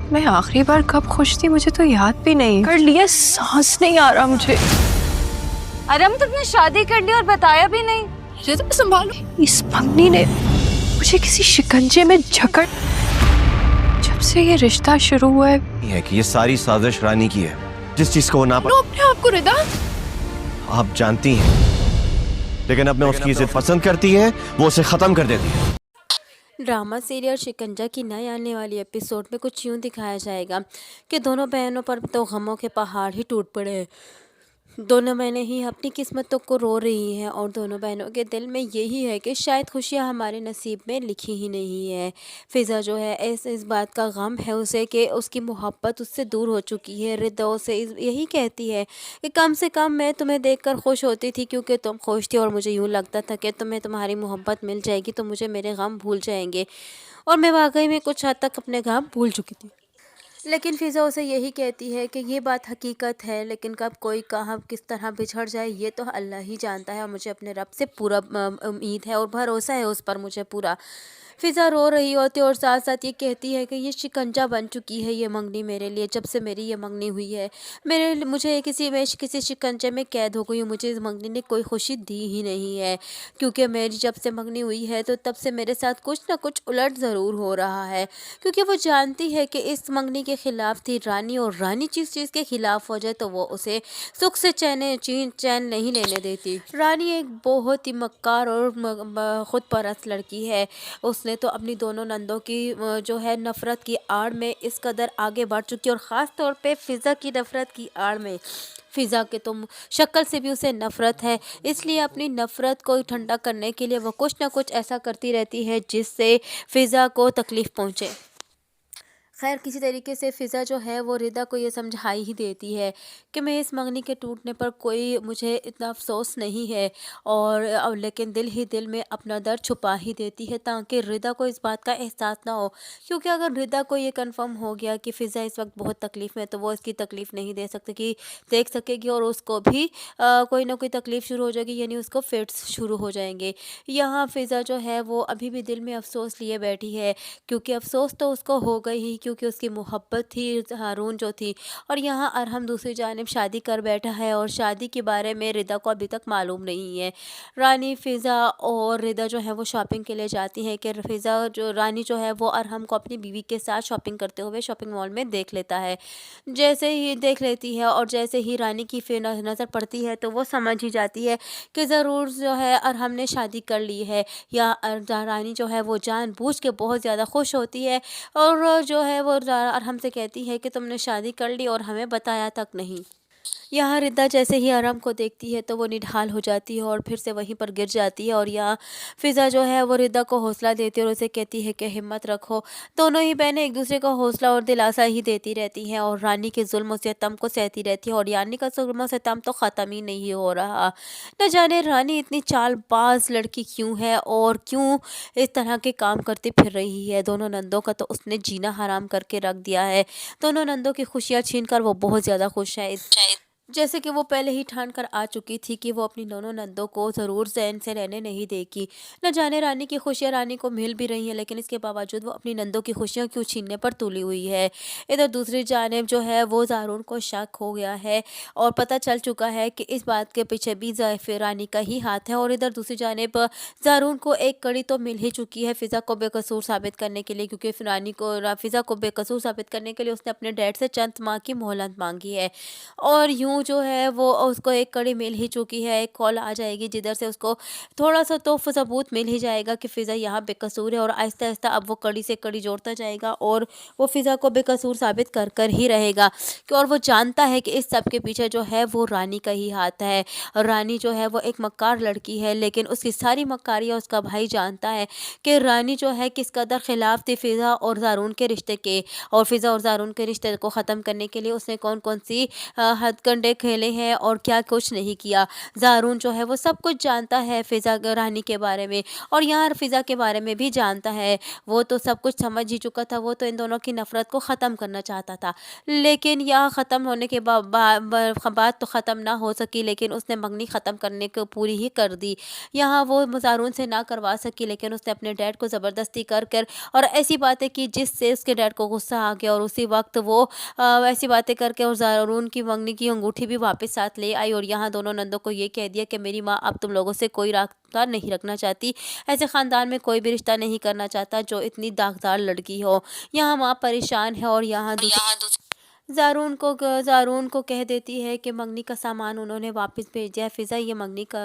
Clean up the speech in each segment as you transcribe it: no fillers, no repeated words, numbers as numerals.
मैं आखिरी बार कब खुश थी मुझे तो याद भी नहीं। कर लिया, सांस नहीं आ रहा मुझे। अरम तुमने शादी कर ली और बताया भी नहीं। मुझे तो संभालो। इस मंगनी ने मुझे किसी शिकंजे में जकड़। जब से ये रिश्ता शुरू हुआ है कि ये सारी साजिश रानी की है, जिस चीज को वो ना अपने आप को रिदा आप जानती हैं, लेकिन अब मैं उसकी इज्जत पसंद करती है, वो उसे खत्म कर देती है। ड्रामा सीरियल शिकंजा की नई आने वाली एपिसोड में कुछ यूं दिखाया जाएगा कि दोनों बहनों पर तो गमों के पहाड़ ही टूट पड़े हैं। दोनों बहनें ही अपनी किस्मतों को रो रही हैं और दोनों बहनों के दिल में यही है कि शायद खुशियां हमारे नसीब में लिखी ही नहीं है। फ़िज़ा जो है इस बात का गम है उसे कि उसकी मोहब्बत उससे दूर हो चुकी है। रिदा उसे यही कहती है कि कम से कम मैं तुम्हें देखकर खुश होती थी क्योंकि तुम खुश थी और मुझे यूँ लगता था कि तुम्हें तुम्हारी मोहब्बत मिल जाएगी तो मुझे मेरे गम भूल जाएंगे, और मैं वाकई में कुछ हद तक अपने गम भूल चुकी थी। लेकिन फ़िज़ा उसे यही कहती है कि ये बात हकीकत है, लेकिन कब कोई कहाँ किस तरह बिछड़ जाए ये तो अल्लाह ही जानता है, और मुझे अपने रब से पूरा उम्मीद है और भरोसा है उस पर मुझे पूरा। फ़िज़ा रो रही होती है और साथ साथ ये कहती है कि ये शिकंजा बन चुकी है ये मंगनी मेरे लिए। जब से मेरी ये मंगनी हुई है मुझे किसी शिकंजे में कैद हो गई हूँ। मुझे इस मंगनी ने कोई खुशी दी ही नहीं है, क्योंकि मेरी जब से मंगनी हुई है तो तब से मेरे साथ कुछ ना कुछ उलट ज़रूर हो रहा है, क्योंकि वो जानती है कि इस मंगनी के ख़िलाफ़ थी रानी, और रानी जिस चीज़ के ख़िलाफ़ हो जाए तो वो उसे सुख से चैन नहीं लेने देती। रानी एक बहुत ही मक्कार और खुद परस्त लड़की है। उसने तो अपनी दोनों नंदों की जो है नफ़रत की आड़ में इस कदर आगे बढ़ चुकी है, और ख़ास तौर पे फ़िज़ा की नफ़रत की आड़ में। फ़िज़ा के तो शक्ल से भी उसे नफ़रत है, इसलिए अपनी नफ़रत को ठंडा करने के लिए वो कुछ ना कुछ ऐसा करती रहती है जिससे फ़िज़ा को तकलीफ़ पहुँचे। खैर किसी तरीके से फ़िज़ा जो है वो रिदा को ये समझा ही देती है कि मैं इस मंगनी के टूटने पर कोई मुझे इतना अफ़सोस नहीं है, और लेकिन दिल ही दिल में अपना दर्द छुपा ही देती है ताकि रिदा को इस बात का एहसास ना हो। क्योंकि अगर रिदा को ये कंफर्म हो गया कि फ़िज़ा इस वक्त बहुत तकलीफ़ में है तो वो इसकी तकलीफ़ नहीं देख सकेगी, और उसको भी कोई ना कोई तकलीफ़ शुरू हो जाएगी, यानी उसको फिट्स शुरू हो जाएंगे। यहाँ फ़िज़ा जो है वो अभी भी दिल में अफ़सोस लिए बैठी है, क्योंकि अफ़सोस तो उसको हो गई ही क्योंकि उसकी मोहब्बत थी हारून जो थी, और यहाँ अरहम दूसरी जानिब शादी कर बैठा है और शादी के बारे में रिदा को अभी तक मालूम नहीं है। रानी फ़िज़ा और रिदा जो है वो शॉपिंग के लिए जाती हैं कि रानी जो है वो अरहम को अपनी बीवी के साथ शॉपिंग करते हुए शॉपिंग मॉल में देख लेता है। जैसे ही देख लेती है और जैसे ही रानी की फिर नज़र पड़ती है तो वो समझ ही जाती है कि ज़रूर जो है अरहम ने शादी कर ली है, या रानी जो है वो जानबूझ के बहुत ज़्यादा खुश होती है और जो है वो अरहम से कहती है कि तुमने शादी कर ली और हमें बताया तक नहीं। यहाँ रिद्दा जैसे ही अरहम को देखती है तो वो निढाल हो जाती है और फिर से वहीं पर गिर जाती है, और यहाँ फ़िज़ा जो है वो रिद्दा को हौसला देती है और उसे कहती है कि हिम्मत रखो। दोनों ही बहनें एक दूसरे को हौसला और दिलासा ही देती रहती हैं और रानी के जुल्म और सितम को सहती रहती है, और रानी का जुल्म और सितम तो ख़त्म ही नहीं हो रहा। न जाने रानी इतनी चालबाज लड़की क्यों है और क्यों इस तरह के काम करती फिर रही है। दोनों नंदों का तो उसने जीना हराम करके रख दिया है। दोनों नंदों की खुशियाँ छीन कर वो बहुत ज़्यादा खुश है, जैसे कि वो पहले ही ठान कर आ चुकी थी कि वो अपनी दोनों नंदों को ज़रूर चैन से रहने नहीं देगी। न जाने रानी की खुशियाँ रानी को मिल भी रही हैं, लेकिन इसके बावजूद वो अपनी नंदों की खुशियाँ क्यों छीनने पर तुली हुई है। इधर दूसरी जानिब जो है वो ज़ारून को शक हो गया है और पता चल चुका है कि इस बात के पीछे भी फिर रानी का ही हाथ है, और इधर दूसरी जानिब ज़ारून को एक कड़ी तो मिल ही चुकी है फ़िज़ा को बेकसूर साबित करने के लिए, क्योंकि फ़िज़ा को बेकसूर साबित करने के लिए उसने अपने डैड से चंद माह की मोहलत मांगी है, और यूँ जो है वो उसको एक कड़ी मिल ही चुकी है। एक कॉल आ जाएगी जिधर से उसको थोड़ा-सा तो सबूत मिल ही जाएगा कि फ़िज़ा यहाँ बेकसूर है, और आहिस्ता-आहिस्ता अब वो कड़ी से कड़ी जोड़ता जाएगा और वो फ़िज़ा को बेकसूर साबित कर ही रहेगा। और वो जानता है कि इस सब के पीछे जो है वो रानी का ही हाथ है। और रानी जो है वो एक मक्कार लड़की है, लेकिन उसकी सारी मक्कारियाँ उसका भाई जानता है कि रानी जो है किस कदर ख़िलाफ़ थी फ़िज़ा और ज़ारून के रिश्ते के, और फ़िज़ा और ज़ारून के रिश्ते को ख़त्म करने के लिए उसने कौन-कौन सी हथकंडे लौंडे खेले हैं और क्या कुछ नहीं किया। ज़ारून जो है वो सब कुछ जानता है फ़िज़ा रानी के बारे में, और यहाँ फ़िज़ा के बारे में भी जानता है। वो तो सब कुछ समझ ही चुका था, वो तो इन दोनों की नफ़रत को ख़त्म करना चाहता था। लेकिन यह ख़त्म होने के बात तो ख़त्म ना हो सकी, लेकिन उसने मंगनी ख़त्म करने को पूरी ही कर दी। यहाँ वो ज़ारून से ना करवा सकी, लेकिन उसने अपने डैड को ज़बरदस्ती कर और ऐसी बातें की जिससे उसके डैड को गुस्सा आ गया, और उसी वक्त वो ऐसी बातें करके और ज़ारून की मंगनी की अंगूठी भी वापस साथ ले आई, और यहाँ दोनों नंदों को ये कह दिया कि मेरी माँ अब तुम लोगों से कोई रास्ता नहीं रखना चाहती, ऐसे ख़ानदान में कोई भी रिश्ता नहीं करना चाहता जो इतनी दागदार लड़की हो। यहाँ माँ परेशान है, और यहाँ ज़ारून को कह देती है कि मंगनी का सामान उन्होंने वापस भेज दिया है। फ़िज़ा ये मंगनी का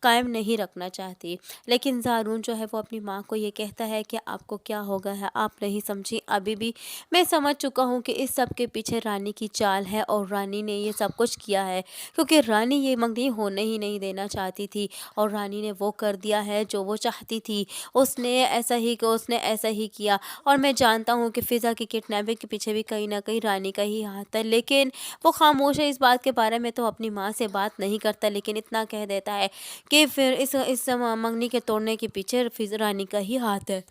कायम नहीं रखना चाहती, लेकिन ज़ारून जो है वो अपनी माँ को ये कहता है कि आपको क्या हो गया है, आप नहीं समझी अभी भी। मैं समझ चुका हूँ कि इस सब के पीछे रानी की चाल है, और रानी ने ये सब कुछ किया है क्योंकि रानी ये मंगनी होने ही नहीं देना चाहती थी, और रानी ने वो कर दिया है जो वो चाहती थी। उसने ऐसा ही किया, और मैं जानता हूँ कि फ़िज़ा की किडनैपिंग के पीछे भी कहीं ना कहीं रानी का ही हाथ है, लेकिन वो खामोश है इस बात के बारे में, तो अपनी माँ से बात नहीं करता, लेकिन इतना कह देता है कि फिर इस मंगनी के तोड़ने के पीछे रानी का ही हाथ है।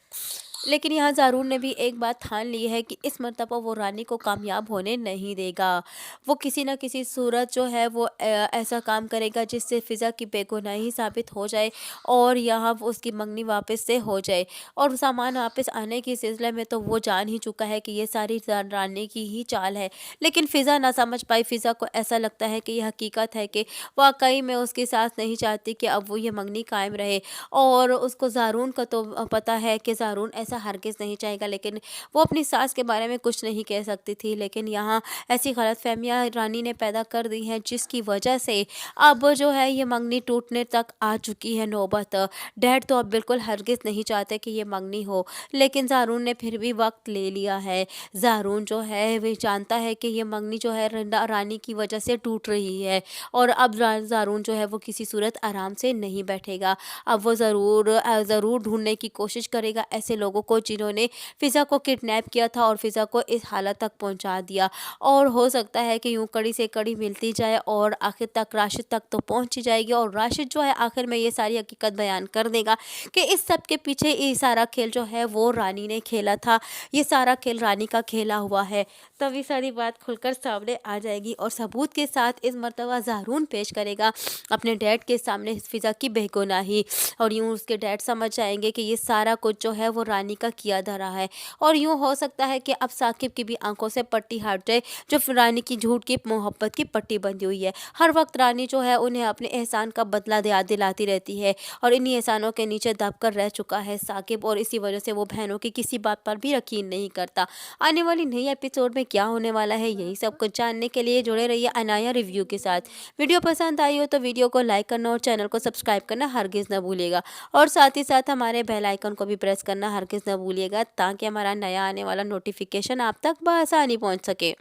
लेकिन यहाँ ज़ारून ने भी एक बात ठान ली है कि इस मर्तबा वो रानी को कामयाब होने नहीं देगा। वो किसी न किसी सूरत जो है वो ऐसा काम करेगा जिससे फ़िज़ा की बेगुनाही साबित हो जाए, और यहाँ वो उसकी मंगनी वापस से हो जाए। और सामान वापस आने के सिलसिले में तो वो जान ही चुका है कि ये सारी रानी की ही चाल है, लेकिन फ़िज़ा ना समझ पाई। फ़िज़ा को ऐसा लगता है कि यह हकीकत है कि वाकई में उसकी सास नहीं चाहती कि अब वो ये मंगनी कायम रहे, और उसको ज़ारून का तो पता है कि ज़ारून ऐसा हरगिज़ नहीं चाहेगा, लेकिन वो अपनी सास के बारे में कुछ नहीं कह सकती थी। लेकिन यहाँ ऐसी गलतफहमियाँ रानी ने पैदा कर दी हैं जिसकी वजह से अब जो है ये मंगनी टूटने तक आ चुकी है नौबत। डैड तो अब बिल्कुल हरगिज़ नहीं चाहते कि ये मंगनी हो, लेकिन ज़ारून ने फिर भी वक्त ले लिया है। ज़ारून जो है वे जानता है कि ये मंगनी जो है रानी की वजह से टूट रही है, और अब ज़ारून जो है वो किसी सूरत आराम से नहीं बैठेगा। अब वो ज़रूर ढूंढने की कोशिश करेगा ऐसे लोगों को जिन्होंने फ़िज़ा को किडनैप किया था और फ़िज़ा को इस हालत तक पहुंचा दिया, और हो सकता है कि यूं कड़ी से कड़ी मिलती जाए और आखिर तक राशिद तक तो पहुंच ही जाएगी, और राशिद जो है आखिर में ये सारी हकीकत बयान कर देगा कि इस सब के पीछे ये सारा खेल जो है वो रानी ने खेला था, ये सारा खेल रानी का खेला हुआ है। तभी सारी बात खुलकर सामने आ जाएगी, और सबूत के साथ इस मर्तबा ज़ारून पेश करेगा अपने डैड के सामने फ़िज़ा की बेगुनाही, और यूं उसके डैड समझ जाएंगे कि ये सारा कुछ जो है वो रानी का किया धरा है। और यूं हो सकता है कि अब साकिब की भी आंखों से पट्टी हट जाए, जो रानी की झूठ की मोहब्बत की पट्टी बंधी हुई है। हर वक्त रानी जो है उन्हें अपने एहसान का बदला दिलाती रहती है, और इन्हीं एहसानों के नीचे दब कर रह चुका है साकिब, और इसी वजह से वो बहनों की किसी बात पर भी यकीन नहीं करता। आने वाली नई एपिसोड में क्या होने वाला है, यही सब कुछ जानने के लिए जुड़े रहिए अनाया रिव्यू के साथ। वीडियो पसंद आई हो तो वीडियो को लाइक करना और चैनल को सब्सक्राइब करना हरगिज़ न भूलिएगा, और साथ ही साथ हमारे बेल आइकन को भी प्रेस करना हरगिज़ न भूलिएगा, ताकि हमारा नया आने वाला नोटिफिकेशन आप तक बआसानी पहुंच सके।